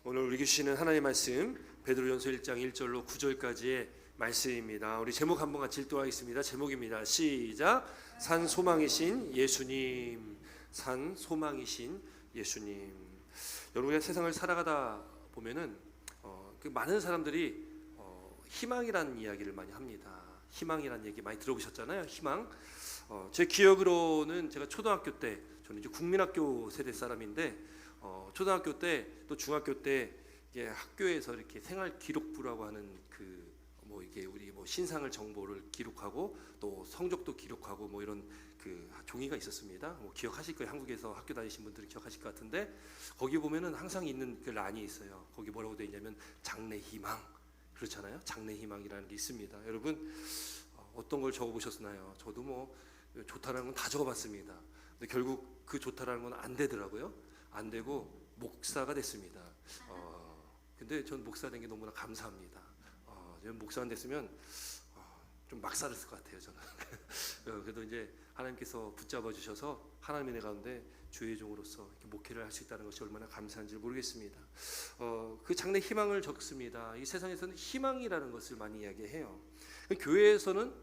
오늘 우리 주시는 하나님의 말씀 베드로전서 1장 1절로 9절까지의 말씀입니다. 우리 제목 한번 같이 읽도록하겠습니다. 제목입니다. 시작. 산 소망이신 예수님. 산 소망이신 예수님. 여러분의 세상을 살아가다 보면은 많은 사람들이 희망이라는 이야기를 많이 합니다. 희망이라는 얘기 많이 들어보셨잖아요. 희망. 제 기억으로는 제가 초등학교 때, 저는 이제 국민학교 세대 사람인데 초등학교 때 또 중학교 때 이게 학교에서 이렇게 생활 기록부라고 하는 이게 우리 신상을 정보를 기록하고 또 성적도 기록하고 이런 종이가 있었습니다. 기억하실 거예요. 한국에서 학교 다니신 분들은 기억하실 것 같은데 거기 보면은 항상 있는 그 란이 있어요. 거기 뭐라고 되어 있냐면 장래 희망. 그렇잖아요. 장래 희망이라는 게 있습니다. 여러분 어떤 걸 적어 보셨나요? 저도 좋다라는 건 다 적어봤습니다. 근데 결국 그 좋다라는 건 안 되더라고요. 안 되고 목사가 됐습니다. 근데 전 목사 된 게 너무나 감사합니다. 목사가 됐으면 좀 막 살았을 것 같아요. 저는. 그래도 이제 하나님께서 붙잡아 주셔서 하나님의 내 가운데 주의 종으로서 이렇게 목회를 할 수 있다는 것이 얼마나 감사한지 모르겠습니다. 그 장래 희망을 적습니다. 이 세상에서는 희망이라는 것을 많이 이야기해요. 교회에서는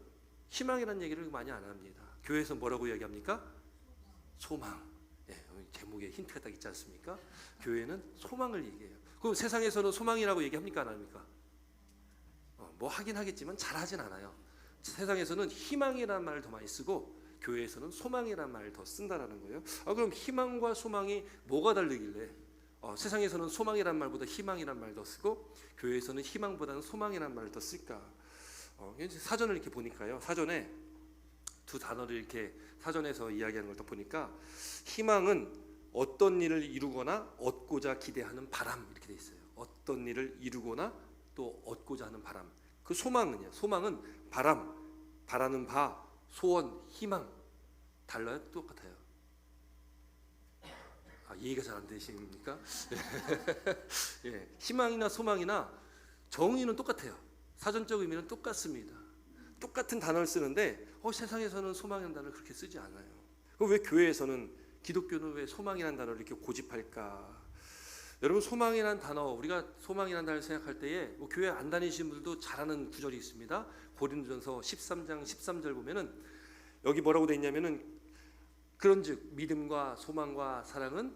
희망이라는 얘기를 많이 안 합니다. 교회에서 뭐라고 이야기합니까? 소망. 제목에 힌트가 딱 있지 않습니까? 교회는 소망을 얘기해요. 그럼 세상에서는 소망이라고 얘기합니까? 안 합니까? 하긴 하겠지만 잘하진 않아요. 세상에서는 희망이라는 말을 더 많이 쓰고 교회에서는 소망이라는 말을 더 쓴다라는 거예요. 그럼 희망과 소망이 뭐가 다르길래 세상에서는 소망이라는 말보다 희망이라는 말을 더 쓰고 교회에서는 희망보다는 소망이라는 말을 더 쓸까? 사전을 이렇게 보니까요. 사전에 두 단어를 이렇게 사전에서 이야기하는 걸 또 보니까 희망은 어떤 일을 이루거나 얻고자 기대하는 바람 이렇게 돼 있어요. 어떤 일을 이루거나 또 얻고자 하는 바람. 그 소망은요. 소망은 바람, 바라는 바, 소원, 희망 달라요? 똑같아요? 이해가 잘 안 되십니까? 예, 희망이나 소망이나 정의는 똑같아요. 사전적 의미는 똑같습니다. 똑같은 단어를 쓰는데 세상에서는 소망이라는 단어를 그렇게 쓰지 않아요. 그럼 왜 교회에서는 기독교는 왜 소망이라는 단어를 이렇게 고집할까? 여러분 소망이라는 단어 우리가 소망이라는 단어를 생각할 때에 교회 안 다니시는 분들도 잘 아는 구절이 있습니다. 고린도전서 13장 13절 보면은 여기 뭐라고 돼 있냐면은 그런즉 믿음과 소망과 사랑은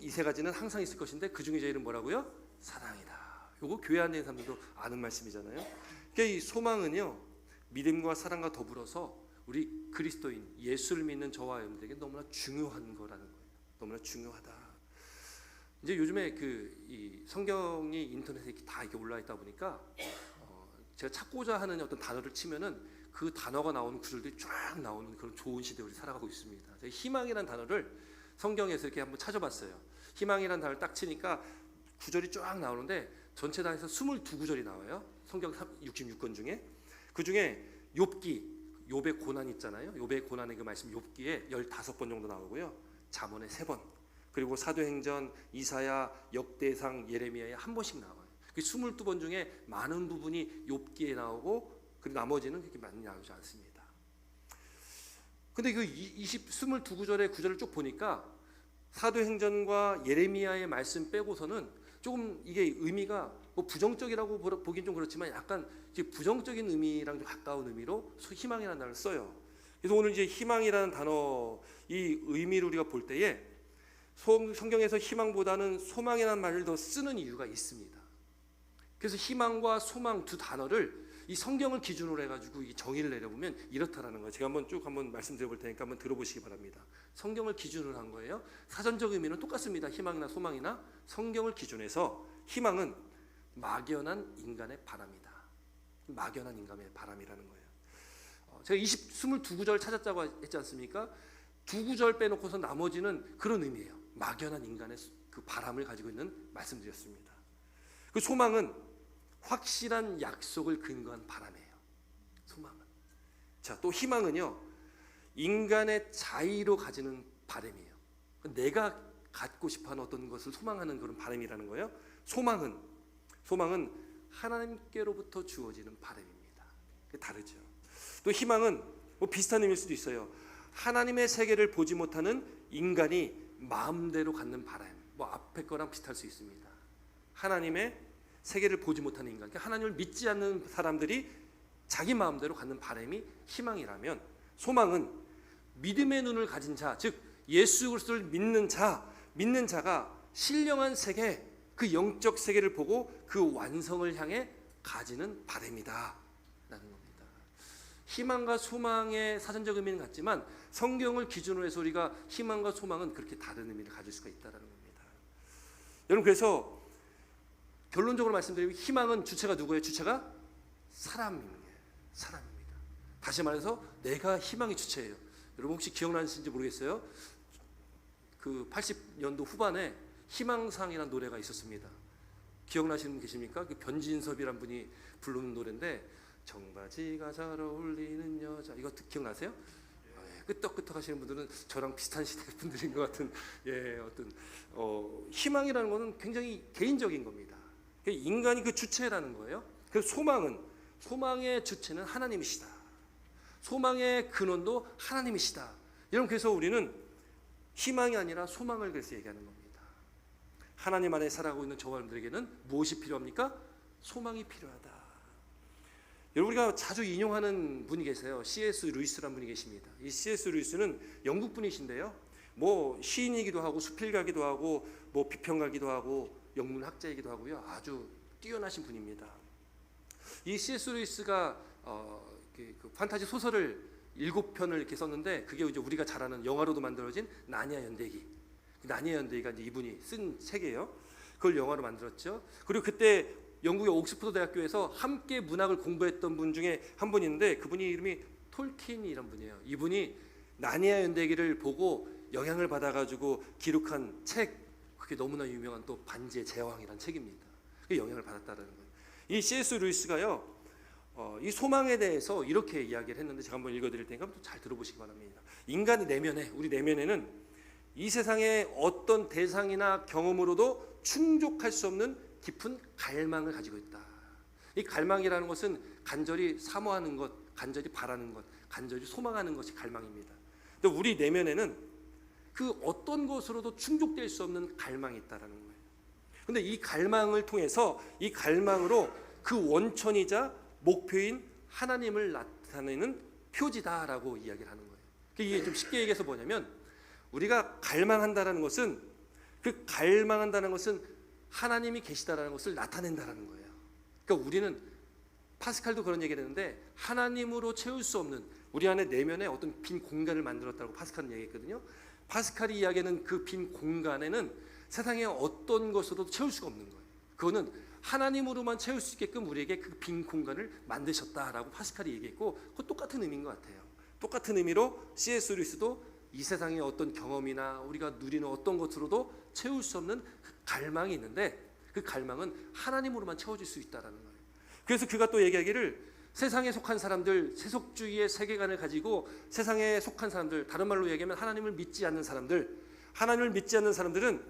이 세 가지는 항상 있을 것인데 그 중에 제일은 뭐라고요? 사랑이다. 요거 교회 안에 있는 사람들도 아는 말씀이잖아요. 그러니까 이 소망은요. 믿음과 사랑과 더불어서 우리 그리스도인 예수를 믿는 저와 여러분들에게 너무나 중요한 거라는 거예요. 너무나 중요하다. 이제 요즘에 이 성경이 인터넷에 다 이렇게 올라 있다 보니까 제가 찾고자 하는 어떤 단어를 치면은 그 단어가 나오는 구절들이 쫙 나오는 그런 좋은 시대에 우리 살아가고 있습니다. 제가 희망이라는 단어를 성경에서 이렇게 한번 찾아봤어요. 희망이라는 단어를 딱 치니까 구절이 쫙 나오는데 전체 다 해서 22구절이 나와요. 성경 66권 중에. 그 중에 욥의 고난 있잖아요. 욥의 고난의 그 말씀 욥기에 15번 정도 나오고요. 잠언에 3번. 그리고 사도행전, 이사야, 역대상, 예레미야에 한 번씩 나와요. 그 22번 중에 많은 부분이 욥기에 나오고 그리고 나머지는 그렇게 많이 나오지 않습니다. 근데 그 22구절의 구절을 쭉 보니까 사도행전과 예레미야의 말씀 빼고서는 조금 이게 의미가 부정적이라고 보긴 좀 그렇지만 약간 이제 부정적인 의미랑 좀 가까운 의미로 희망이라는 단어를 써요. 그래서 오늘 이제 희망이라는 단어 이 의미를 우리가 볼 때에 성경에서 희망보다는 소망이라는 말을 더 쓰는 이유가 있습니다. 그래서 희망과 소망 두 단어를 이 성경을 기준으로 해가지고 이 정의를 내려보면 이렇다라는 거예요. 제가 한번 말씀드려볼 테니까 한번 들어보시기 바랍니다. 성경을 기준으로 한 거예요. 사전적 의미는 똑같습니다. 희망이나 소망이나 성경을 기준해서 희망은 막연한 인간의 바람이다. 막연한 인간의 바람이라는 거예요. 제가 22구절 찾았다고 했지 않습니까? 2구절 빼놓고서 나머지는 그런 의미예요. 막연한 인간의 그 바람을 가지고 있는 말씀드렸습니다. 그 소망은 확실한 약속을 근거한 바람이에요. 소망은. 자, 또 희망은요. 인간의 자의로 가지는 바람이에요. 내가 갖고 싶어하는 어떤 것을 소망하는 그런 바람이라는 거예요. 소망은 하나님께로부터 주어지는 바람입니다. 다르죠. 또 희망은 비슷한 의미일 수도 있어요. 하나님의 세계를 보지 못하는 인간이 마음대로 갖는 바람. 앞에 거랑 비슷할 수 있습니다. 하나님의 세계를 보지 못하는 인간, 그러니까 하나님을 믿지 않는 사람들이 자기 마음대로 갖는 바람이 희망이라면, 소망은 믿음의 눈을 가진 자, 즉 예수 그리스도를 믿는 자가 신령한 세계, 그 영적 세계를 보고 그 완성을 향해 가지는 바람이다 라는 겁니다. 희망과 소망의 사전적 의미는 같지만 성경을 기준으로 해서 우리가 희망과 소망은 그렇게 다른 의미를 가질 수가 있다는 겁니다. 여러분, 그래서 결론적으로 말씀드리면 희망은 주체가 누구예요? 주체가 사람입니다. 다시 말해서 내가 희망의 주체예요. 여러분 혹시 기억나시는지 모르겠어요. 그 80년도 후반에 희망상이라는 노래가 있었습니다. 기억나시는 분 계십니까? 그 변진섭이라는 분이 부르는 노래인데, 청바지가 잘 어울리는 여자, 이거 기억나세요? 끄떡끄떡 하시는 분들은 저랑 비슷한 시대 분들인 것 같은, 어떤 희망이라는 것은 굉장히 개인적인 겁니다. 인간이 그 주체라는 거예요. 그래서 소망의 주체는 하나님이시다. 소망의 근원도 하나님이시다. 여러분, 그래서 우리는 희망이 아니라 소망을 그래서 얘기하는 겁니다. 하나님 안에 살아가고 있는 저와 여러분들에게는 무엇이 필요합니까? 소망이 필요하다. 여러분, 우리가 자주 인용하는 분이 계세요. C.S. 루이스라는 분이 계십니다. 이 C.S. 루이스는 영국 분이신데요, 뭐 시인이기도 하고 수필가기도 하고 뭐 비평가기도 하고 영문학자이기도 하고요, 아주 뛰어나신 분입니다. 이 C.S. 루이스가 그 판타지 소설을 7편을 이렇게 썼는데, 그게 이제 우리가 잘 아는 영화로도 만들어진 나니아 연대기. 나니아 연대기가 이제 이분이 쓴 책이에요. 그걸 영화로 만들었죠. 그리고 그때 영국의 옥스퍼드 대학교에서 함께 문학을 공부했던 분 중에 한 분이 있는데, 그분이 이름이 톨킨이란 분이에요. 이분이 나니아 연대기를 보고 영향을 받아가지고 기록한 책, 그게 너무나 유명한 또 반지의 제왕이라는 책입니다. 그 영향을 받았다는 거예요. 이 C.S. 루이스가요, 이 소망에 대해서 이렇게 이야기를 했는데, 제가 한번 읽어드릴 테니까 잘 들어보시기 바랍니다. 인간의 내면에, 우리 내면에는 이 세상의 어떤 대상이나 경험으로도 충족할 수 없는 깊은 갈망을 가지고 있다. 이 갈망이라는 것은 간절히 사모하는 것, 간절히 바라는 것, 간절히 소망하는 것이 갈망입니다. 근데 우리 내면에는 그 어떤 것으로도 충족될 수 없는 갈망이 있다는 거예요. 근데 이 갈망을 통해서, 이 갈망으로 그 원천이자 목표인 하나님을 나타내는 표지다라고 이야기를 하는 거예요. 이게 좀 쉽게 얘기해서 뭐냐면, 우리가 갈망한다는 것은, 그 갈망한다는 것은 하나님이 계시다라는 것을 나타낸다라는 거예요. 그러니까 우리는, 파스칼도 그런 얘기를 했는데, 하나님으로 채울 수 없는 우리 안에 내면에 어떤 빈 공간을 만들었다고 파스칼은 얘기했거든요. 파스칼이 이야기하는 그 빈 공간에는 세상에 어떤 것으로도 채울 수가 없는 거예요. 그거는 하나님으로만 채울 수 있게끔 우리에게 그 빈 공간을 만드셨다라고 파스칼이 얘기했고, 그거 똑같은 의미인 것 같아요. 똑같은 의미로 C.S. 루이스도 이 세상의 어떤 경험이나 우리가 누리는 어떤 것으로도 채울 수 없는 그 갈망이 있는데, 그 갈망은 하나님으로만 채워질 수 있다라는 거예요. 그래서 그가 또 얘기하기를, 세상에 속한 사람들, 세속주의의 세계관을 가지고 세상에 속한 사람들, 다른 말로 얘기하면 하나님을 믿지 않는 사람들, 하나님을 믿지 않는 사람들은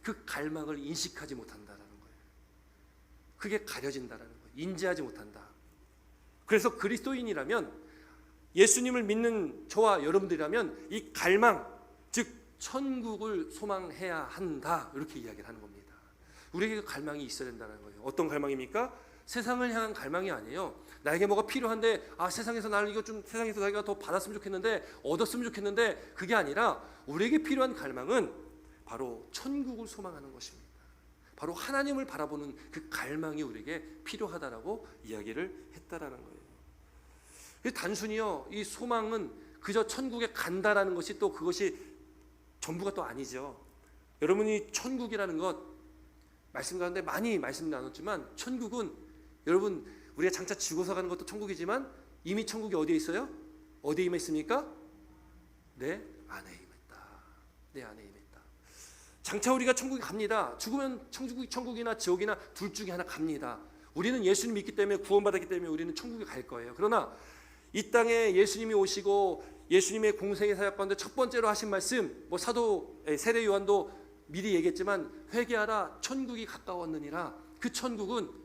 그 갈망을 인식하지 못한다라는 거예요. 그게 가려진다라는 거예요. 인지하지 못한다. 그래서 그리스도인이라면, 예수님을 믿는 저와 여러분들이라면 이 갈망, 즉 천국을 소망해야 한다, 이렇게 이야기를 하는 겁니다. 우리에게 갈망이 있어야 된다는 거예요. 어떤 갈망입니까? 세상을 향한 갈망이 아니에요. 나에게 뭐가 필요한데, 세상에서 나를 이거 좀, 세상에서 내가 더 받았으면 좋겠는데, 얻었으면 좋겠는데, 그게 아니라 우리에게 필요한 갈망은 바로 천국을 소망하는 것입니다. 바로 하나님을 바라보는 그 갈망이 우리에게 필요하다라고 이야기를 했다라는 거예요. 단순히요, 이 소망은 그저 천국에 간다라는 것이 또 그것이 전부가 또 아니죠. 여러분이 천국이라는 것, 말씀 가운데 많이 말씀 나눴지만, 천국은 여러분, 우리가 장차 죽어서 가는 것도 천국이지만, 이미 천국이 어디에 있어요? 어디에 임해 있습니까? 내 안에 임했다. 내 안에 임했다. 장차 우리가 천국에 갑니다. 죽으면 천국이나 지옥이나 둘 중에 하나 갑니다. 우리는 예수님 믿기 때문에, 구원받았기 때문에 우리는 천국에 갈 거예요. 그러나 이 땅에 예수님이 오시고 예수님의 공생의 사역 가운데 첫 번째로 하신 말씀, 뭐 사도 세례 요한도 미리 얘기했지만, 회개하라, 천국이 가까웠느니라. 그 천국은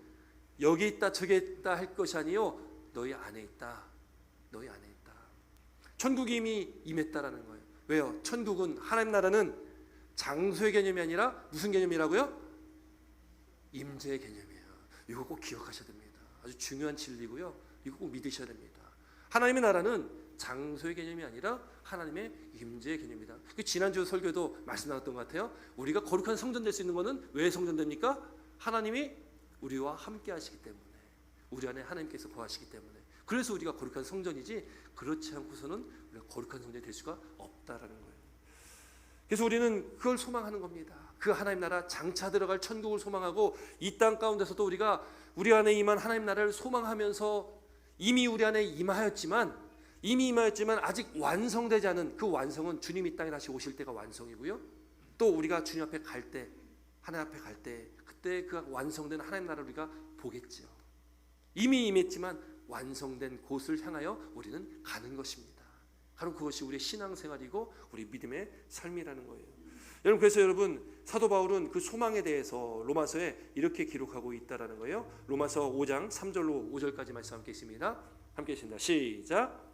여기 있다 저기 있다 할 것이 아니요, 너희 안에 있다. 너희 안에 있다. 천국이 이미 임했다라는 거예요. 왜요? 천국은, 하나님 나라는 장소의 개념이 아니라 무슨 개념이라고요? 임재의 개념이에요. 이거 꼭 기억하셔야 됩니다. 아주 중요한 진리고요. 이거 꼭 믿으셔야 됩니다. 하나님의 나라는 장소의 개념이 아니라 하나님의 임재의 개념입니다. 지난주 설교도 말씀 나눴던 것 같아요. 우리가 거룩한 성전 될 수 있는 것은 왜 성전 됩니까? 하나님이 우리와 함께 하시기 때문에, 우리 안에 하나님께서 거하시기 때문에, 그래서 우리가 거룩한 성전이지, 그렇지 않고서는 우리가 거룩한 성전이 될 수가 없다라는 거예요. 그래서 우리는 그걸 소망하는 겁니다. 그 하나님 나라 장차 들어갈 천국을 소망하고, 이 땅 가운데서도 우리가 우리 안에 임한 하나님 나라를 소망하면서 이미 우리 안에 임하였지만 아직 완성되지 않은 그 완성은 주님이 이 땅에 다시 오실 때가 완성이고요. 또 우리가 주님 앞에 갈 때, 하나님 앞에 갈 때, 그때 그 완성된 하나님 나라를 우리가 보겠죠. 이미 임했지만 완성된 곳을 향하여 우리는 가는 것입니다. 바로 그것이 우리의 신앙생활이고 우리 믿음의 삶이라는 거예요. 여러분, 그래서 여러분, 사도 바울은 그 소망에 대해서 로마서에 이렇게 기록하고 있다라는 거예요. 로마서 5장 3절로 5절까지 말씀 함께 있습니다. 함께 있습니다. 시작.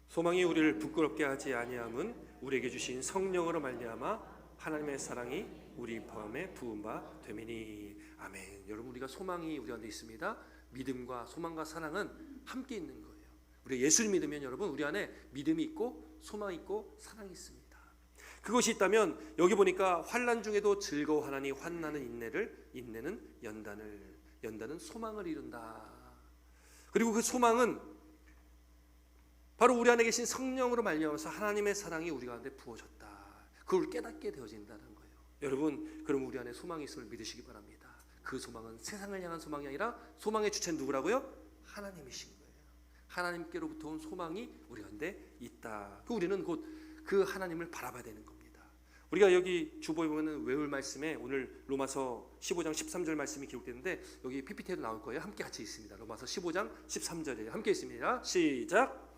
소망이 우리를 부끄럽게 하지 아니함은 우리에게 주신 성령으로 말미암아 하나님의 사랑이 우리 마음에 부은 바 되미니. 아멘. 여러분, 우리가 소망이 우리 안에 있습니다. 믿음과 소망과 사랑은 함께 있는 거예요. 우리가 예수를 믿으면 여러분, 우리 안에 믿음이 있고 소망이 있고 사랑이 있습니다. 그것이 있다면 여기 보니까 환난 중에도 즐거워하나니 환난은 인내를, 인내는 연단은 소망을 이룬다. 그리고 그 소망은 바로 우리 안에 계신 성령으로 말미암아서 하나님의 사랑이 우리 가운데 부어졌다. 그걸 깨닫게 되어진다는 거예요. 여러분, 그럼 우리 안에 소망이 있음을 믿으시기 바랍니다. 그 소망은 세상을 향한 소망이 아니라 소망의 주체는 누구라고요? 하나님이신 거예요. 하나님께로부터 온 소망이 우리 가운데 있다. 우리는 곧 그 하나님을 바라봐야 되는 겁니다. 우리가 여기 주보에 보면 외울 말씀에 오늘 로마서 15장 13절 말씀이 기록되는데 여기 PPT에도 나올 거예요. 함께 같이 있습니다. 로마서 15장 13절이에요. 함께 있습니다. 시작.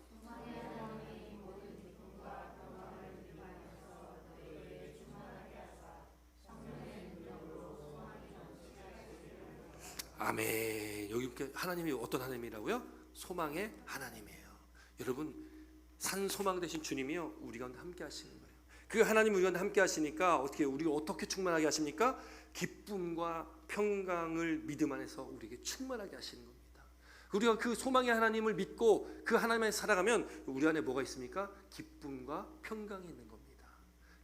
아멘. 여기 하나님이 어떤 하나님이라고요? 소망의 하나님이에요. 여러분, 산 소망 되신 주님이요, 우리 가운데 함께 하시는 거예요. 그 하나님 우리 가운데 함께 하시니까 우리가 어떻게 충만하게 하십니까? 기쁨과 평강을 믿음 안에서 우리에게 충만하게 하시는 겁니다. 우리가 그 소망의 하나님을 믿고 그 하나님에 살아가면 우리 안에 뭐가 있습니까? 기쁨과 평강이 있는 겁니다.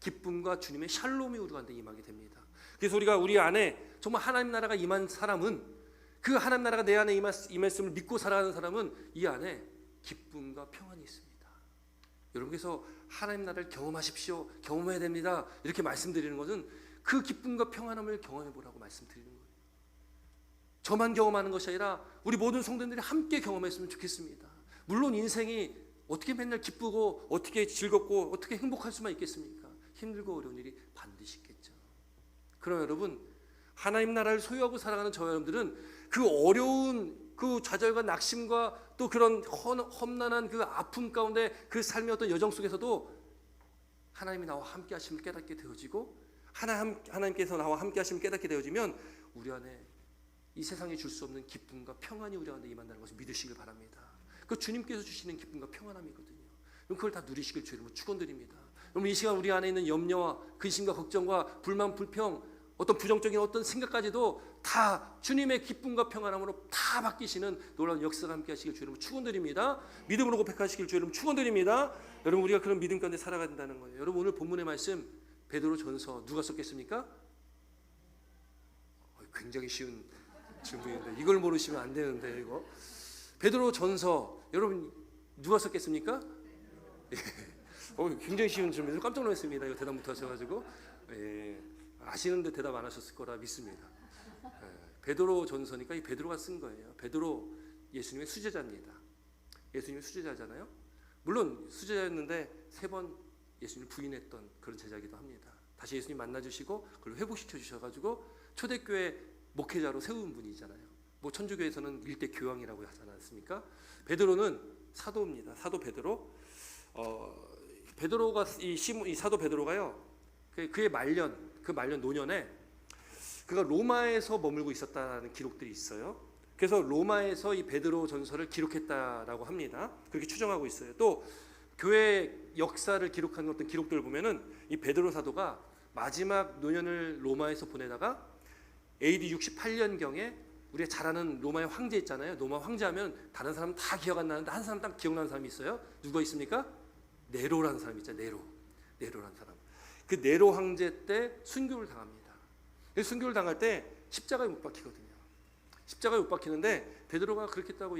기쁨과 주님의 샬롬이 우리 가운데 임하게 됩니다. 그래서 우리가 우리 안에 정말 하나님 나라가 임한 사람은, 그 하나님 나라가 내 안에 임했음을 믿고 살아가는 사람은 이 안에 기쁨과 평안이 있습니다. 여러분께서 하나님 나라를 경험하십시오, 경험해야 됩니다, 이렇게 말씀드리는 것은 그 기쁨과 평안함을 경험해 보라고 말씀드리는 거예요. 저만 경험하는 것이 아니라 우리 모든 성도들이 함께 경험했으면 좋겠습니다. 물론 인생이 어떻게 맨날 기쁘고 어떻게 즐겁고 어떻게 행복할 수만 있겠습니까? 힘들고 어려운 일이 반드시 있겠죠. 그러나 여러분, 하나님 나라를 소유하고 살아가는 저 여러분들은 그 어려운 그 좌절과 낙심과 또 그런 험난한 그 아픔 가운데 그 삶의 어떤 여정 속에서도 하나님이 나와 함께 하심을 깨닫게 되어지고, 하나님께서 나와 함께 하심을 깨닫게 되어지면 우리 안에 이 세상에 줄 수 없는 기쁨과 평안이 우리 안에 임한다는 것을 믿으시길 바랍니다. 그 주님께서 주시는 기쁨과 평안함이거든요. 그걸 다 누리시길 주의 이름으로 축원드립니다. 여러분, 이 시간 우리 안에 있는 염려와 근심과 걱정과 불만, 불평, 어떤 부정적인 어떤 생각까지도 다 주님의 기쁨과 평안함으로 다 바뀌시는 놀라운 역사가 함께 하시길 주의 이름으로 축원드립니다. 믿음으로 고백하시길 주의 이름으로 축원드립니다. 여러분, 우리가 그런 믿음 가운데 살아간다는 거예요. 여러분, 오늘 본문의 말씀 베드로 전서 누가 썼겠습니까? 굉장히 쉬운 질문인데 이걸 모르시면 안 되는데, 이거 베드로 전서 여러분 누가 썼겠습니까? 굉장히 쉬운 질문이에요. 깜짝 놀랐습니다. 이거 대답 못 하셔가지고. 아시는데 대답 안 하셨을 거라 믿습니다. 베드로 전서니까 이 베드로가 쓴 거예요. 베드로 예수님의 수제자입니다. 예수님의 수제자잖아요. 물론 수제자였는데 3번 예수님을 부인했던 그런 제자이기도 합니다. 다시 예수님 만나주시고 그걸 회복시켜 주셔가지고 초대교회 목회자로 세운 분이잖아요. 뭐 천주교에서는 일대 교황이라고 하지 않았습니까? 베드로는 사도입니다. 사도 베드로. 베드로가 이 사도 베드로가요, 그의 말년 노년에 그가 로마에서 머물고 있었다는 기록들이 있어요. 그래서 로마에서 이 베드로 전서를 기록했다라고 합니다. 그렇게 추정하고 있어요. 또 교회 역사를 기록한 어떤 기록들을 보면은 이 베드로 사도가 마지막 노년을 로마에서 보내다가 AD 68년경에 우리가 잘 아는 로마의 황제 있잖아요. 로마 황제하면 다른 사람은 다 기억 안 나는데 한 사람 딱 기억나는 사람이 있어요. 누가 있습니까? 네로라는 사람이 있죠. 네로라는 사람. 그 네로 황제 때 순교를 당합니다. 순교를 당할 때 십자가에 못 박히거든요. 십자가에 못 박히는데 베드로가 그렇게 했다고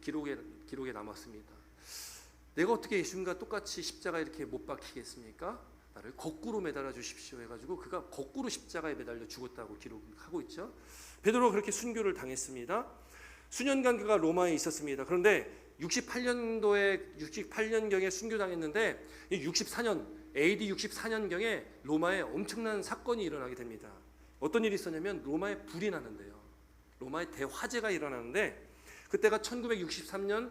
기록에 남았습니다. 내가 어떻게 예수님과 똑같이 십자가에 이렇게 못 박히겠습니까? 나를 거꾸로 매달아 주십시오 해가지고 그가 거꾸로 십자가에 매달려 죽었다고 기록하고 있죠. 베드로가 그렇게 순교를 당했습니다. 수년간 그가 로마에 있었습니다. 그런데 68년경에 순교당했는데 64년 AD 64년경에 로마에 엄청난 사건이 일어나게 됩니다. 어떤 일이 있었냐면 로마에 불이 나는데요. 로마에 대화재가 일어나는데 그때가 1964년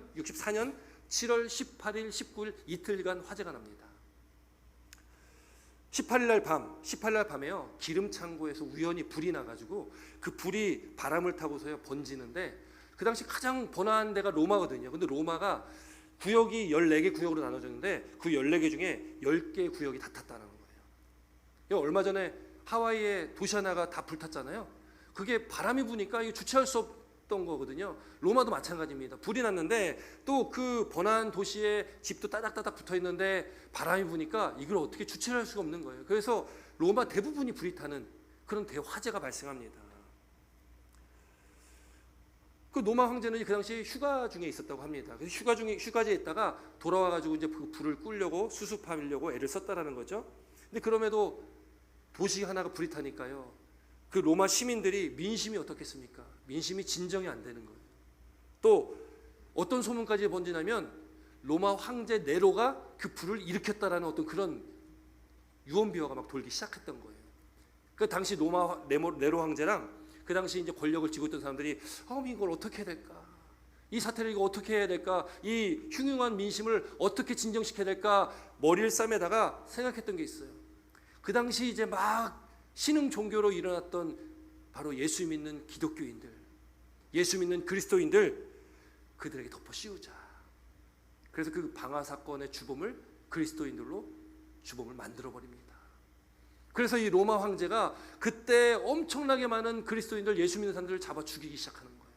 7월 18일, 19일 이틀간 화재가 납니다. 18일 날 밤에요. 기름 창고에서 우연히 불이 나가지고 그 불이 바람을 타고서요 번지는데 그 당시 가장 번화한 데가 로마거든요. 근데 로마가 구역이 14개 구역으로 나눠졌는데 그 14개 중에 10개 구역이 다 탔다는 거예요. 얼마 전에 하와이의 도시 하나가 다 불탔잖아요. 그게 바람이 부니까 이거 주체할 수 없던 거거든요. 로마도 마찬가지입니다. 불이 났는데 또 그 번화한 도시에 집도 따닥따닥 붙어 있는데 바람이 부니까 이걸 어떻게 주체할 수가 없는 거예요. 그래서 로마 대부분이 불이 타는 그런 대화재가 발생합니다. 그 로마 황제는 그 당시 휴가 중에 있었다고 합니다. 그래서 휴가지에 있다가 돌아와가지고 이제 그 불을 끄려고 수습하려고 애를 썼다라는 거죠. 근데 그럼에도 도시 하나가 불이 타니까요. 그 로마 시민들이 민심이 어떻겠습니까? 민심이 진정이 안 되는 거예요. 또 어떤 소문까지 번지냐면 로마 황제 네로가 그 불을 일으켰다라는 어떤 그런 유언비어가 막 돌기 시작했던 거예요. 그 당시 로마 네로 황제랑 그 당시 이제 권력을 쥐고 있던 사람들이 이걸 어떻게 해야 될까? 이 사태를 이거 어떻게 해야 될까? 이 흉흉한 민심을 어떻게 진정시켜야 될까? 머리를 싸매다가 생각했던 게 있어요. 그 당시 이제 막 신흥 종교로 일어났던 바로 예수 믿는 기독교인들, 예수 믿는 그리스도인들 그들에게 덮어 씌우자. 그래서 그 방화 사건의 주범을 그리스도인들로 주범을 만들어 버립니다. 그래서 이 로마 황제가 그때 엄청나게 많은 그리스도인들 예수 믿는 사람들을 잡아 죽이기 시작하는 거예요.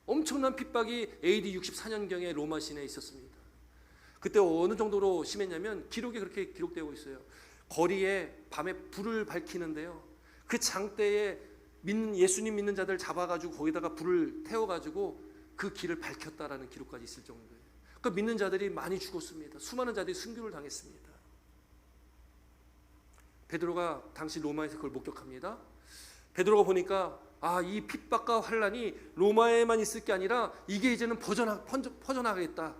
엄청난 핍박이 AD 64년경에 로마 시내에 있었습니다. 그때 어느 정도로 심했냐면 기록에 그렇게 기록되고 있어요. 거리에 밤에 불을 밝히는데요. 그 장대에 예수님 믿는 자들 잡아가지고 거기다가 불을 태워가지고 그 길을 밝혔다라는 기록까지 있을 정도예요. 그 믿는 자들이 많이 죽었습니다. 수많은 자들이 순교를 당했습니다. 베드로가 당시 로마에서 그걸 목격합니다. 베드로가 보니까 이 핍박과 환란이 로마에만 있을 게 아니라 이게 이제는 퍼져나가겠다.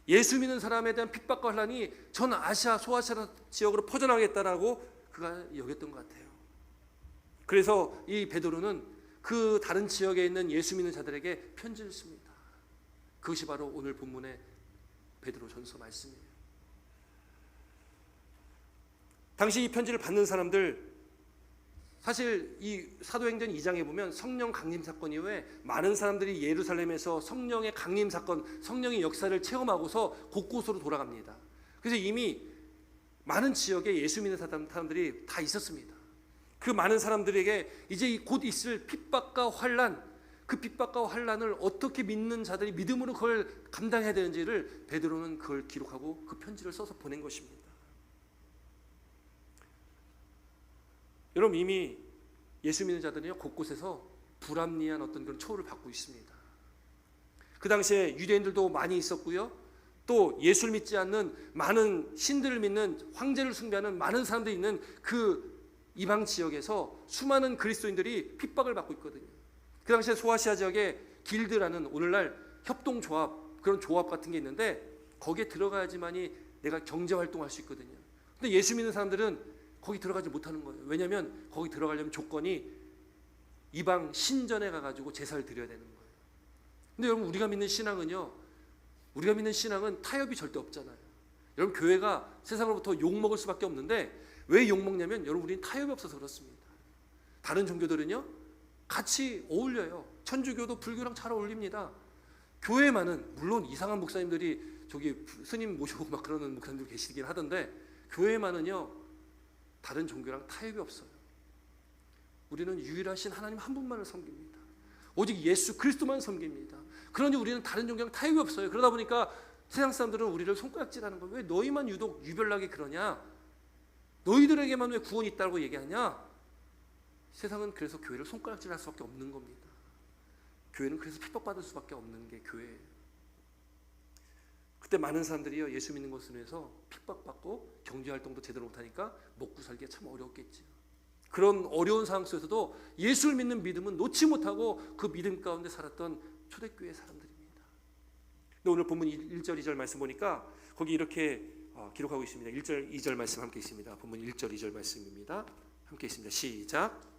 예수 믿는 사람에 대한 핍박과 환란이 전 아시아, 소아시아 지역으로 퍼져나가겠다라고 그가 여겼던 것 같아요. 그래서 이 베드로는 그 다른 지역에 있는 예수 믿는 자들에게 편지를 씁니다. 그것이 바로 오늘 본문의 베드로 전서 말씀이에요. 당시 이 편지를 받는 사람들, 사실 이 사도행전 2장에 보면 성령 강림 사건 이후에 많은 사람들이 예루살렘에서 성령의 강림 사건, 성령의 역사를 체험하고서 곳곳으로 돌아갑니다. 그래서 이미 많은 지역에 예수 믿는 사람들이 다 있었습니다. 그 많은 사람들에게 이제 곧 있을 핍박과 환란, 그 핍박과 환란을 어떻게 믿는 자들이 믿음으로 그걸 감당해야 되는지를 베드로는 그걸 기록하고 그 편지를 써서 보낸 것입니다. 여러분, 이미 예수 믿는 자들이 곳곳에서 불합리한 어떤 그런 처우를 받고 있습니다. 그 당시에 유대인들도 많이 있었고요. 또 예수를 믿지 않는 많은 신들을 믿는 황제를 숭배하는 많은 사람들이 있는 그 이방 지역에서 수많은 그리스도인들이 핍박을 받고 있거든요. 그 당시에 소아시아 지역에 길드라는 오늘날 협동조합, 그런 조합 같은 게 있는데 거기에 들어가야지만이 내가 경제활동할 수 있거든요. 근데 예수 믿는 사람들은 거기 들어가지 못하는 거예요. 왜냐하면 거기 들어가려면 조건이 이방 신전에 가가지고 제사를 드려야 되는 거예요. 근데 여러분, 우리가 믿는 신앙은 타협이 절대 없잖아요. 여러분, 교회가 세상으로부터 욕먹을 수밖에 없는데 왜 욕먹냐면 여러분, 우리는 타협이 없어서 그렇습니다. 다른 종교들은요 같이 어울려요. 천주교도 불교랑 잘 어울립니다. 교회만은 물론 이상한 목사님들이 저기 스님 모시고 막 그러는 목사님들 계시긴 하던데 교회만은요 다른 종교랑 타협이 없어요. 우리는 유일하신 하나님 한 분만을 섬깁니다. 오직 예수 그리스도만 섬깁니다. 그러니 우리는 다른 종교랑 타협이 없어요. 그러다 보니까 세상 사람들은 우리를 손가락질하는 거예요. 왜 너희만 유독 유별나게 그러냐? 너희들에게만 왜 구원이 있다고 얘기하냐? 세상은 그래서 교회를 손가락질할 수밖에 없는 겁니다. 교회는 그래서 핍박받을 수밖에 없는 게 교회예요. 그때 많은 사람들이요 예수 믿는 것으로 해서 핍박받고 경제활동도 제대로 못하니까 먹고 살기가 참 어려웠겠죠. 그런 어려운 상황 속에서도 예수를 믿는 믿음은 놓지 못하고 그 믿음 가운데 살았던 초대교회 사람들입니다. 근데 오늘 본문 1절 2절 말씀 보니까 거기 이렇게 기록하고 있습니다. 1절 2절 말씀 함께 있습니다. 본문 1절 2절 말씀입니다. 함께 있습니다. 시작.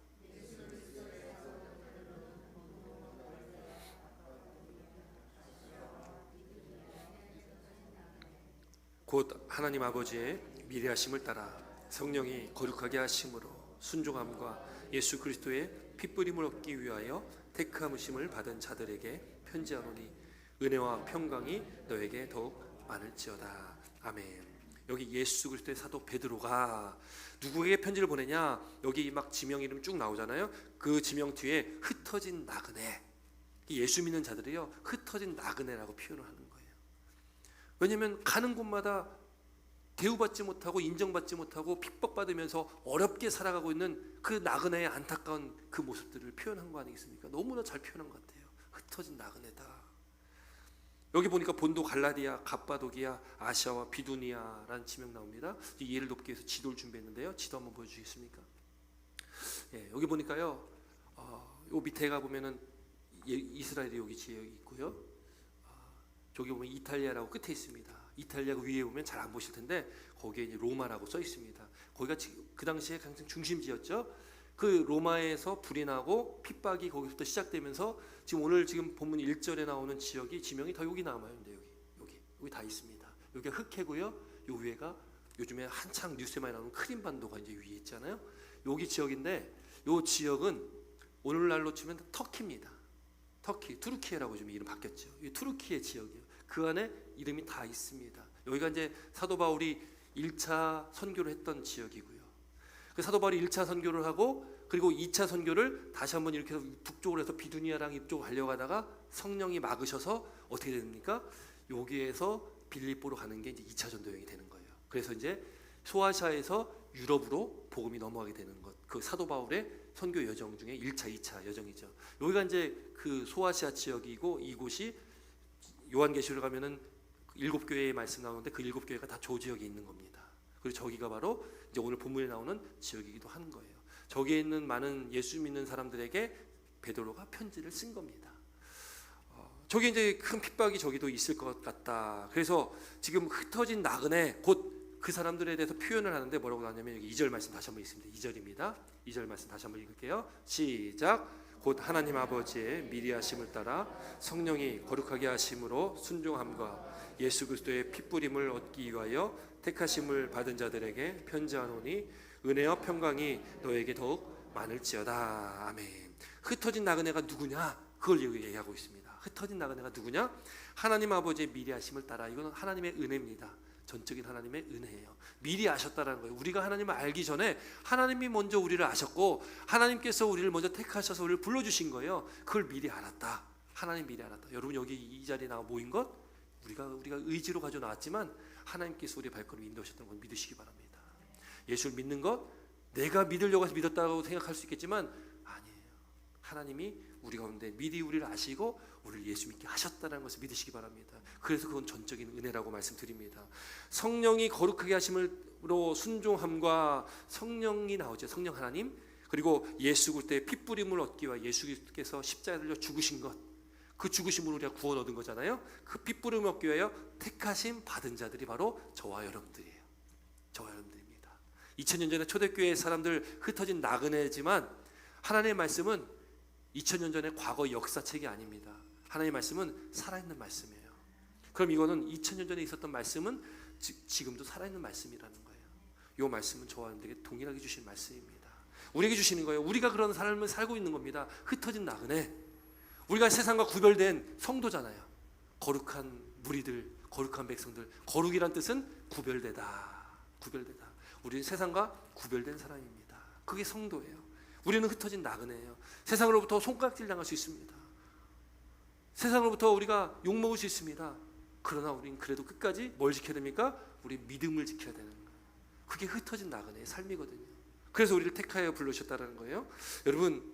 곧 하나님 아버지의 미래하심을 따라 성령이 거룩하게 하심으로 순종함과 예수 그리스도의 핏부림을 얻기 위하여 택함을 받은 자들에게 편지하노니 은혜와 평강이 너에게 더욱 많을지어다. 아멘. 여기 예수 그리스도의 사도 베드로가 누구에게 편지를 보내냐? 여기 막 지명 이름 쭉 나오잖아요. 그 지명 뒤에 흩어진 나그네, 예수 믿는 자들이요 흩어진 나그네라고 표현을 하는 거예요. 왜냐하면 가는 곳마다 대우받지 못하고 인정받지 못하고 핍박받으면서 어렵게 살아가고 있는 그 나그네의 안타까운 그 모습들을 표현한 거 아니겠습니까? 너무나 잘 표현한 것 같아요. 흩어진 나그네다. 여기 보니까 본도 갈라디아, 갑바도기아, 아시아와 비두니아라는 지명 나옵니다. 이해를 돕기 위해서 지도를 준비했는데요. 지도 한번 보여주시겠습니까? 예, 여기 보니까요. 요 밑에 가 보면은 이스라엘이 여기 지역이 있고요. 저기 보면 이탈리아라고 끝에 있습니다. 이탈리아가 위에 보면 잘 안 보실 텐데 거기에 이제 로마라고 써 있습니다. 거기가 그 당시에 가장 중심지였죠. 그 로마에서 불이 나고 핍박이 거기서부터 시작되면서 지금 오늘 본문 1절에 나오는 지역이 지명이 다 여기 남아요. 근데 여기 다 있습니다. 여기가 흑해고요. 요 위에가 요즘에 한창 뉴스에 많이 나오는 크림반도가 이제 위에 있잖아요. 여기 지역인데 요 지역은 오늘날로 치면 터키입니다. 터키, 투르키예라고 좀 이름 바뀌었죠. 이 투르키의 지역이에요. 그 안에 이름이 다 있습니다. 여기가 이제 사도 바울이 1차 선교를 했던 지역이고요. 그 사도 바울이 1차 선교를 하고 그리고 2차 선교를 다시 한번 이렇게 해서 북쪽으로 해서 비두니아랑 이쪽 가려가다가 성령이 막으셔서 어떻게 됩니까? 여기에서 빌립보로 가는 게 이제 2차 전도 여행이 되는 거예요. 그래서 이제 소아시아에서 유럽으로 복음이 넘어가게 되는 것. 그 사도 바울의 선교 여정 중에 1차, 2차 여정이죠. 여기가 이제 그 소아시아 지역이고 이곳이 요한계시록 가면은 7교회의 말씀 나오는데 그 7교회가 다 저 지역에 있는 겁니다. 그리고 저기가 바로 이제 오늘 본문에 나오는 지역이기도 하는 거예요. 저기에 있는 많은 예수 믿는 사람들에게 베드로가 편지를 쓴 겁니다. 저기 이제 큰 핍박이 저기도 있을 것 같다. 그래서 지금 흩어진 나그네 곧 그 사람들에 대해서 표현을 하는데 뭐라고 나오냐면 여기 2절 말씀 다시 한번 있습니다. 2절입니다. 2절 말씀 다시 한번 읽을게요. 시작. 곧 하나님 아버지의 미리하심을 따라 성령이 거룩하게 하심으로 순종함과 예수 그리스도의 핏부림을 얻기 위하여 택하심을 받은 자들에게 편지하노니 은혜와 평강이 너에게 더욱 많을지어다. 아멘. 흩어진 나그네가 누구냐? 그걸 얘기하고 있습니다. 흩어진 나그네가 누구냐? 하나님 아버지의 미리하심을 따라. 이거는 하나님의 은혜입니다. 전적인 하나님의 은혜예요. 미리 아셨다라는 거예요. 우리가 하나님을 알기 전에 하나님이 먼저 우리를 아셨고 하나님께서 우리를 먼저 택하셔서 우리를 불러주신 거예요. 그걸 미리 알았다. 하나님 미리 알았다. 여러분 여기 이 자리에 나와 모인 것 우리가 의지로 가져 나왔지만 하나님께서 우리의 발걸음 인도하셨다는 걸 믿으시기 바랍니다. 예수를 믿는 것 내가 믿으려고 해서 믿었다고 생각할 수 있겠지만 아니에요. 하나님이 우리 가운데 미리 우리를 아시고 우리를 예수 믿게 하셨다는 것을 믿으시기 바랍니다. 그래서 그건 전적인 은혜라고 말씀드립니다. 성령이 거룩하게 하심으로 순종함과 성령이 나오죠. 성령 하나님. 그리고 예수 그리스도의 핏부림을 얻기 위해 예수 그리스도께서 십자가에 달려 죽으신 것. 그 죽으심으로 우리가 구원 얻은 거잖아요. 그 핏부림을 얻기 위하여 택하심 받은 자들이 바로 저와 여러분들이에요. 저와 여러분들입니다. 2000년 전에 초대교회 사람들 흩어진 나그네지만 하나님의 말씀은 2000년 전의 과거 역사책이 아닙니다. 하나님의 말씀은 살아있는 말씀이에요. 그럼 이거는 2000년 전에 있었던 말씀은 지금도 살아있는 말씀이라는 거예요. 이 말씀은 저와 여러분들에게 동일하게 주신 말씀입니다. 우리에게 주시는 거예요. 우리가 그런 삶을 살고 있는 겁니다. 흩어진 나그네. 우리가 세상과 구별된 성도잖아요. 거룩한 무리들, 거룩한 백성들. 거룩이란 뜻은 구별되다. 구별되다. 우리는 세상과 구별된 사람입니다. 그게 성도예요. 우리는 흩어진 나그네예요. 세상으로부터 손가락질 당할 수 있습니다. 세상으로부터 우리가 욕먹을 수 있습니다. 그러나 우리는 그래도 끝까지 뭘 지켜야 됩니까? 우리 믿음을 지켜야 되는 거예요. 그게 흩어진 나그네의 삶이거든요. 그래서 우리를 택하여 불러주셨다는 거예요. 여러분,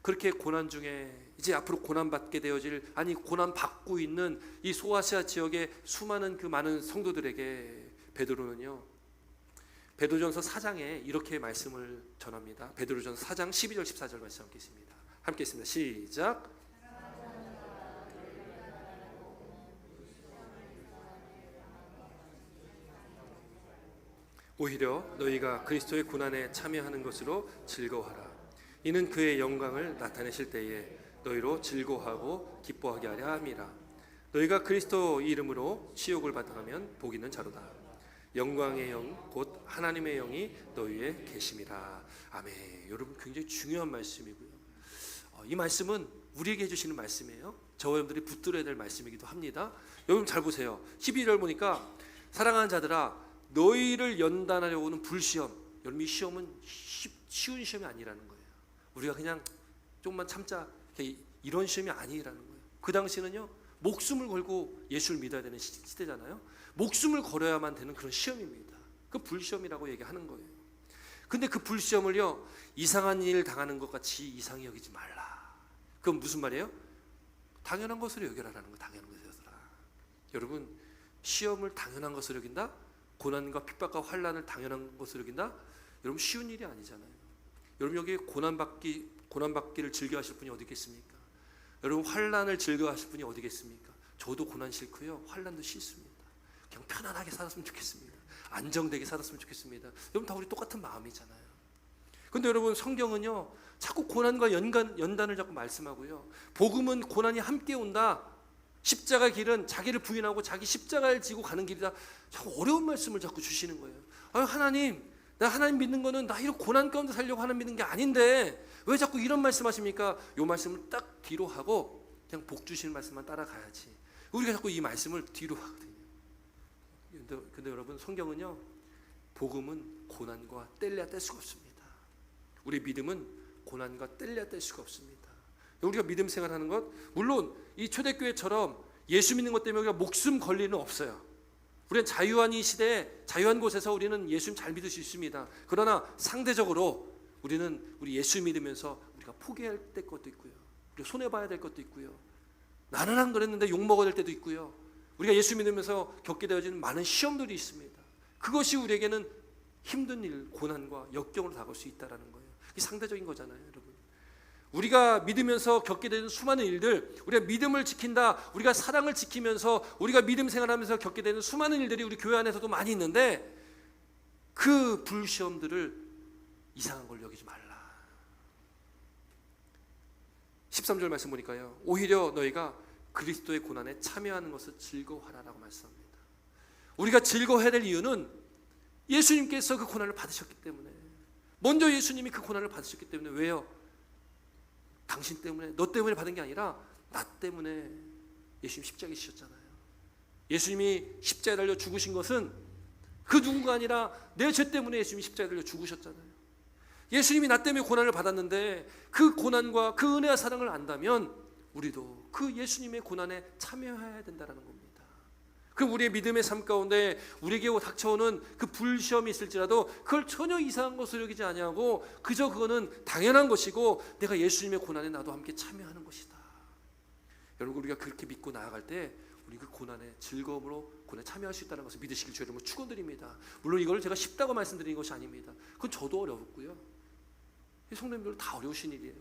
그렇게 고난 중에 이제 앞으로 고난받게 되어질, 아니 고난받고 있는 이 소아시아 지역의 수많은 그 많은 성도들에게 베드로는요, 베드로전서 4장에 이렇게 말씀을 전합니다. 베드로전서 4장 12절 14절 말씀 함께 있습니다. 시작. 오히려 너희가 그리스도의 고난에 참여하는 것으로 즐거워하라. 이는 그의 영광을 나타내실 때에 너희로 즐거워하고 기뻐하게 하려 함이라. 너희가 그리스도 이름으로 치욕을 받아가면 복 있는 자로다. 영광의 영 곧 하나님의 영이 너희에 계심이라. 아멘. 여러분, 굉장히 중요한 말씀이고요. 이 말씀은 우리에게 해주시는 말씀이에요. 저와 여러분들이 붙들어야 될 말씀이기도 합니다. 여러분 잘 보세요. 12절 보니까 사랑하는 자들아 너희를 연단하려고 하는 불시험. 여러분, 이 시험은 쉬운 시험이 아니라는 거예요. 우리가 그냥 조금만 참자 이런 시험이 아니라는 거예요. 그 당시는요, 목숨을 걸고 예수를 믿어야 되는 시대잖아요. 목숨을 걸어야만 되는 그런 시험입니다. 그 불시험이라고 얘기하는 거예요. 근데 그 불시험을요, 이상한 일 당하는 것 같이 이상히 여기지 말라. 그건 무슨 말이에요? 당연한 것으로 여겨라라는 거예요. 당연한 것으로 여겨라. 여러분, 시험을 당연한 것으로 여긴다? 고난과 핍박과 환난을 당연한 것으로 여긴다? 여러분, 쉬운 일이 아니잖아요. 여러분, 여기 고난받기를 즐겨하실 분이 어디 있겠습니까? 여러분, 환난을 즐겨하실 분이 어디 있겠습니까? 저도 고난 싫고요, 환난도 싫습니다. 그냥 편안하게 살았으면 좋겠습니다. 안정되게 살았으면 좋겠습니다. 여러분, 다 우리 똑같은 마음이잖아요. 근데 여러분, 성경은요 자꾸 고난과 연단을 자꾸 말씀하고요, 복음은 고난이 함께 온다. 십자가 길은 자기를 부인하고 자기 십자가를 지고 가는 길이다. 자꾸 어려운 말씀을 자꾸 주시는 거예요. 하나님, 나 하나님 믿는 거는 나 이런 고난 가운데 살려고 하나님 믿는 게 아닌데 왜 자꾸 이런 말씀하십니까? 이 말씀을 딱 뒤로 하고 그냥 복 주시는 말씀만 따라가야지. 우리가 자꾸 이 말씀을 뒤로 하거든요. 근데 여러분, 성경은요, 복음은 고난과 뗄래야 뗄 수가 없습니다. 우리 믿음은 고난과 뗄래야 뗄 수가 없습니다. 우리가 믿음 생활하는 것, 물론 이 초대교회처럼 예수 믿는 것 때문에 우리가 목숨 걸 일은 없어요. 우리는 자유한 이 시대에 자유한 곳에서 우리는 예수님 잘 믿을 수 있습니다. 그러나 상대적으로 우리는 우리 예수 믿으면서 우리가 포기해야 될 것도 있고요, 우리가 손해봐야 될 것도 있고요, 나는 안 그랬는데 욕먹어야 될 때도 있고요, 우리가 예수 믿으면서 겪게 되어지는 많은 시험들이 있습니다. 그것이 우리에게는 힘든 일, 고난과 역경으로 다가올 수 있다는 거예요. 이게 상대적인 거잖아요, 여러분. 우리가 믿으면서 겪게 되는 수많은 일들, 우리가 믿음을 지킨다, 우리가 사랑을 지키면서 우리가 믿음 생활하면서 겪게 되는 수많은 일들이 우리 교회 안에서도 많이 있는데 그 불시험들을 이상한 걸 여기지 말라. 13절 말씀 보니까요, 오히려 너희가 그리스도의 고난에 참여하는 것을 즐거워하라라고 말씀합니다. 우리가 즐거워해야 될 이유는 예수님께서 그 고난을 받으셨기 때문에, 먼저 예수님이 그 고난을 받으셨기 때문에. 왜요? 당신 때문에, 너 때문에 받은 게 아니라 나 때문에 예수님 십자가에 지셨잖아요. 예수님이 십자가에 달려 죽으신 것은 그 누군가 아니라 내 죄 때문에 예수님이 십자가에 달려 죽으셨잖아요. 예수님이 나 때문에 고난을 받았는데 그 고난과 그 은혜와 사랑을 안다면 우리도 그 예수님의 고난에 참여해야 된다는 겁니다. 그럼 우리의 믿음의 삶 가운데 우리에게 닥쳐오는 그 불시험이 있을지라도 그걸 전혀 이상한 것으로 여기지 아니하고 그저 그거는 당연한 것이고 내가 예수님의 고난에 나도 함께 참여하는 것이다. 여러분, 우리가 그렇게 믿고 나아갈 때 우리 그 고난에 즐거움으로 고난에 참여할 수 있다는 것을 믿으시길 주의 이름으로 축원드립니다. 물론 이걸 제가 쉽다고 말씀드리는 것이 아닙니다. 그건 저도 어렵고요, 성도님들 다 어려우신 일이에요.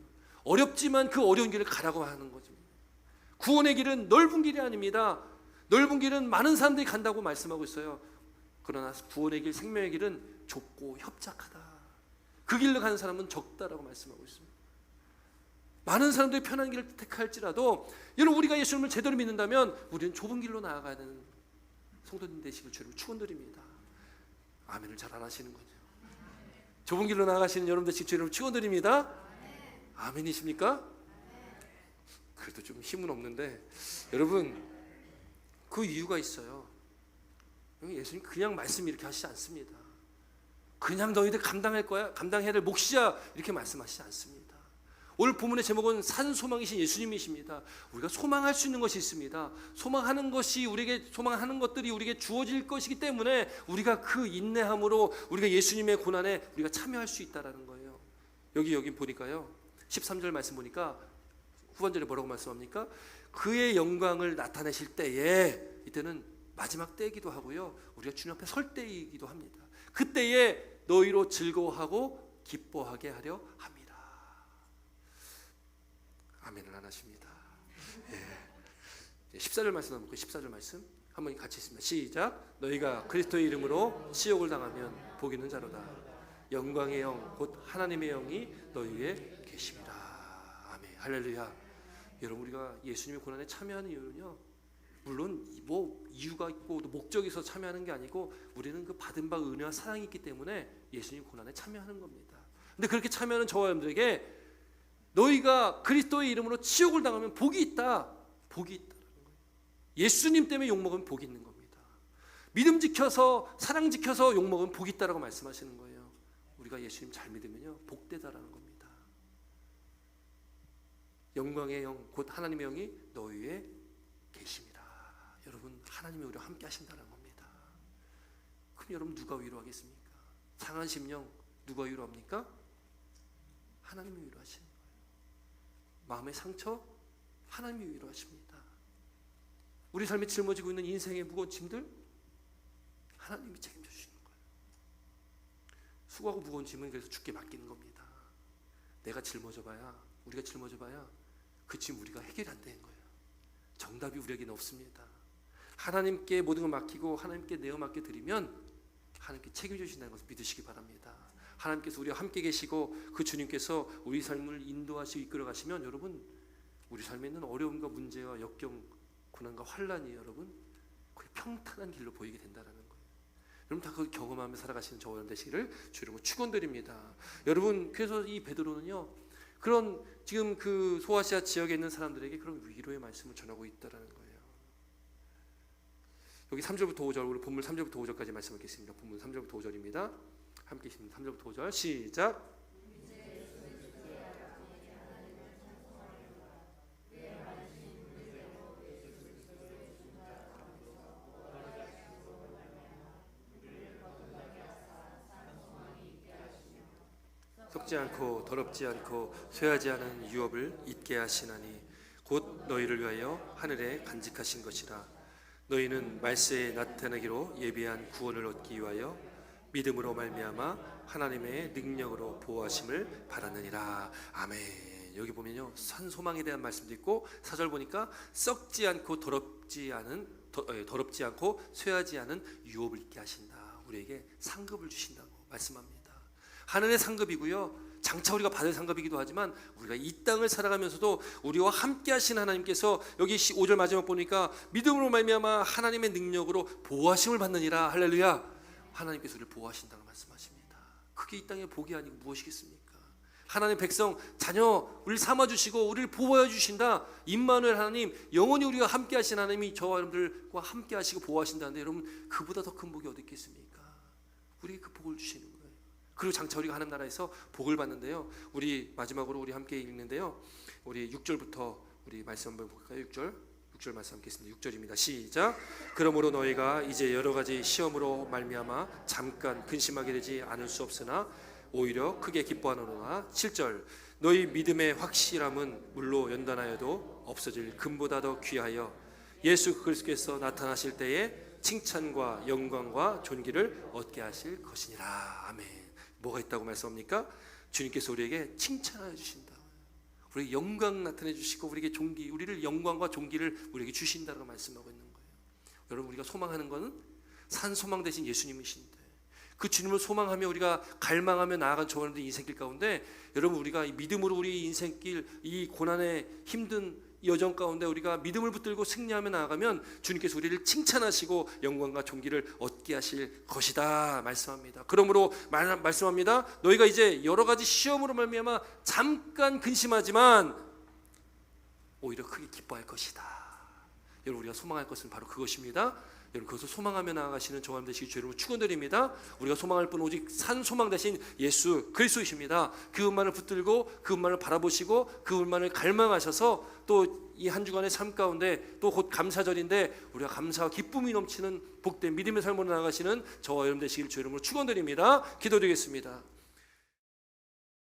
어렵지만 그 어려운 길을 가라고 하는 거죠. 구원의 길은 넓은 길이 아닙니다. 넓은 길은 많은 사람들이 간다고 말씀하고 있어요. 그러나 구원의 길, 생명의 길은 좁고 협착하다. 그 길로 가는 사람은 적다라고 말씀하고 있습니다. 많은 사람들이 편한 길을 택할지라도 여러분, 우리가 예수님을 제대로 믿는다면 우리는 좁은 길로 나아가야 되는 성도님 되시길 주님 축원드립니다. 아멘을 잘 안 하시는 거죠. 좁은 길로 나아가시는 여러분들 직접 여러분 축원드립니다. 아멘이십니까? 그래도 좀 힘은 없는데 여러분 그 이유가 있어요. 예수님 그냥 말씀 이렇게 하시지 않습니다. 그냥 너희들 감당할 거야, 감당해야 될 몫이야 이렇게 말씀하시지 않습니다. 오늘 본문의 제목은 산 소망이신 예수님이십니다. 우리가 소망할 수 있는 것이 있습니다. 소망하는 것이 우리에게 소망하는 것들이 우리에게 주어질 것이기 때문에 우리가 그 인내함으로 우리가 예수님의 고난에 우리가 참여할 수 있다라는 거예요. 여기 보니까요. 13절 말씀 보니까 후반절에 뭐라고 말씀합니까? 그의 영광을 나타내실 때에 이때는 마지막 때이기도 하고요. 우리가 주님 앞에 설 때이기도 합니다. 그때에 너희로 즐거워하고 기뻐하게 하려 합니다. 아멘을 안 하십니다. 예. 14절 말씀 한번 볼까요? 14절 말씀 한번 같이 있습니다. 시작. 너희가 그리스도의 이름으로 치욕을 당하면 복 있는 자로다. 영광의 영 곧 하나님의 영이 너희 위에 계십니다. 아멘. 할렐루야. 여러분 우리가 예수님의 고난에 참여하는 이유는요, 물론 뭐 이유가 있고 또 목적이 있어서 참여하는 게 아니고 우리는 그 받은 바 은혜와 사랑이 있기 때문에 예수님 고난에 참여하는 겁니다. 근데 그렇게 참여하는 저와 여러분들에게 너희가 그리스도의 이름으로 치욕을 당하면 복이 있다. 복이 있다는 거예요. 예수님 때문에 욕먹으면 복이 있는 겁니다. 믿음 지켜서 사랑 지켜서 욕먹으면 복이 있다라고 말씀하시는 거예요. 우리가 예수님 잘 믿으면요 복되다라는 겁니다. 영광의 영 곧 하나님의 영이 너희 위에 계십니다. 여러분 하나님이 우리와 함께 하신다는 겁니다. 그럼 여러분 누가 위로하겠습니까? 상한 심령 누가 위로합니까? 하나님이 위로하시는 거예요. 마음의 상처 하나님이 위로하십니다. 우리 삶에 짊어지고 있는 인생의 무거운 짐들 하나님이 책임져 주시는 거예요. 수고하고 무거운 짐은 그래서 주께 맡기는 겁니다. 내가 짊어져 봐야, 우리가 짊어져 봐야 그 짐 우리가 해결이 안 되는 거예요. 정답이 우리에게는 없습니다. 하나님께 모든 걸 맡기고 하나님께 내어 맡겨 드리면 하나님께 책임져 주신다는 것을 믿으시기 바랍니다. 하나님께서 우리와 함께 계시고 그 주님께서 우리 삶을 인도하시고 이끌어 가시면 여러분 우리 삶에 있는 어려움과 문제와 역경, 고난과 환란이 여러분 거의 평탄한 길로 보이게 된다는 거예요. 여러분 다 그걸 경험하며 살아가시는 저와 여러분 되시기를 주 이름으로 축원드립니다. 여러분 그래서 이 베드로는요 그런 지금 그 소아시아 지역에 있는 사람들에게 그런 위로의 말씀을 전하고 있다라는 거예요. 여기 3절부터 5절 우리 본문 3절부터 5절까지 말씀하겠습니다. 본문 3절부터 5절입니다. 함께 있습니다. 3절부터 5절 시작. 썩지 않고 더럽지 않고 쇠하지 않은 유업을 입게 하시나니 곧 너희를 위하여 하늘에 간직하신 것이라. 너희는 말세에 나타나기로 예비한 구원을 얻기 위하여 믿음으로 말미암아 하나님의 능력으로 보호하심을 바라느니라. 아멘. 여기 보면요 산 소망에 대한 말씀도 있고 4절 보니까 썩지 않고 더럽지 않고 쇠하지 않은 유업을 입게 하신다. 우리에게 상급을 주신다고 말씀합니다. 하늘의 상급이고요 장차 우리가 받을 상급이기도 하지만 우리가 이 땅을 살아가면서도 우리와 함께 하신 하나님께서 여기 5절 마지막 보니까 믿음으로 말미암아 하나님의 능력으로 보호하심을 받느니라. 할렐루야. 하나님께서 우리를 보호하신다고 말씀하십니다. 그게 이 땅의 복이 아니고 무엇이겠습니까? 하나님 백성 자녀 우리를 삼아주시고 우리를 보호해 주신다. 임마누엘 하나님 영원히 우리와 함께 하신 하나님이 저와 여러분들과 함께 하시고 보호하신다는데 여러분 그보다 더 큰 복이 어디 있겠습니까? 우리에게 그 복을 주시는 거예요. 그리고 장차 우리가 하나님 나라에서 복을 받는데요. 우리 마지막으로 우리 함께 읽는데요. 우리 6절부터 우리 말씀 한번 볼까요? 6절 말씀 함께 있습니다. 6절입니다. 시작. 그러므로 너희가 이제 여러 가지 시험으로 말미암아 잠깐 근심하게 되지 않을 수 없으나 오히려 크게 기뻐하노라. 7절. 너희 믿음의 확실함은 물로 연단하여도 없어질 금보다 더 귀하여 예수 그리스도께서 나타나실 때에 칭찬과 영광과 존귀를 얻게 하실 것이니라. 아멘. 뭐가 있다고 말씀합니까? 주님께서 우리에게 칭찬하여 주신다. 우리에게 영광 나타내 주시고 우리에게 존귀, 우리를 영광과 존귀를 우리에게 주신다고 말씀하고 있는 거예요. 여러분 우리가 소망하는 것은 산 소망 대신 예수님이신데 그 주님을 소망하며 우리가 갈망하며 나아간 저와의 인생길 가운데 여러분 우리가 이 믿음으로 우리 인생길 이 고난의 힘든 여정 가운데 우리가 믿음을 붙들고 승리하며 나아가면 주님께서 우리를 칭찬하시고 영광과 존귀를 얻게 하실 것이다 말씀합니다. 그러므로 말씀합니다. 너희가 이제 여러 가지 시험으로 말미암아 잠깐 근심하지만 오히려 크게 기뻐할 것이다. 여러분, 우리가 소망할 것은 바로 그것입니다. 여러분, 그것을 소망하며 나아가시는 저와 되시기 주님으로 축원드립니다. 우리가 소망할 뿐 오직 산 소망 대신 예수 그리스도이십니다. 그분만을 붙들고 그분만을 바라보시고 그분만을 갈망하셔서 또 이 한 주간의 삶 가운데 또 곧 감사절인데 우리가 감사와 기쁨이 넘치는 복된 믿음의 삶으로 나아가시는 저와 여러분 되시길 주님으로 축원드립니다. 기도드리겠습니다.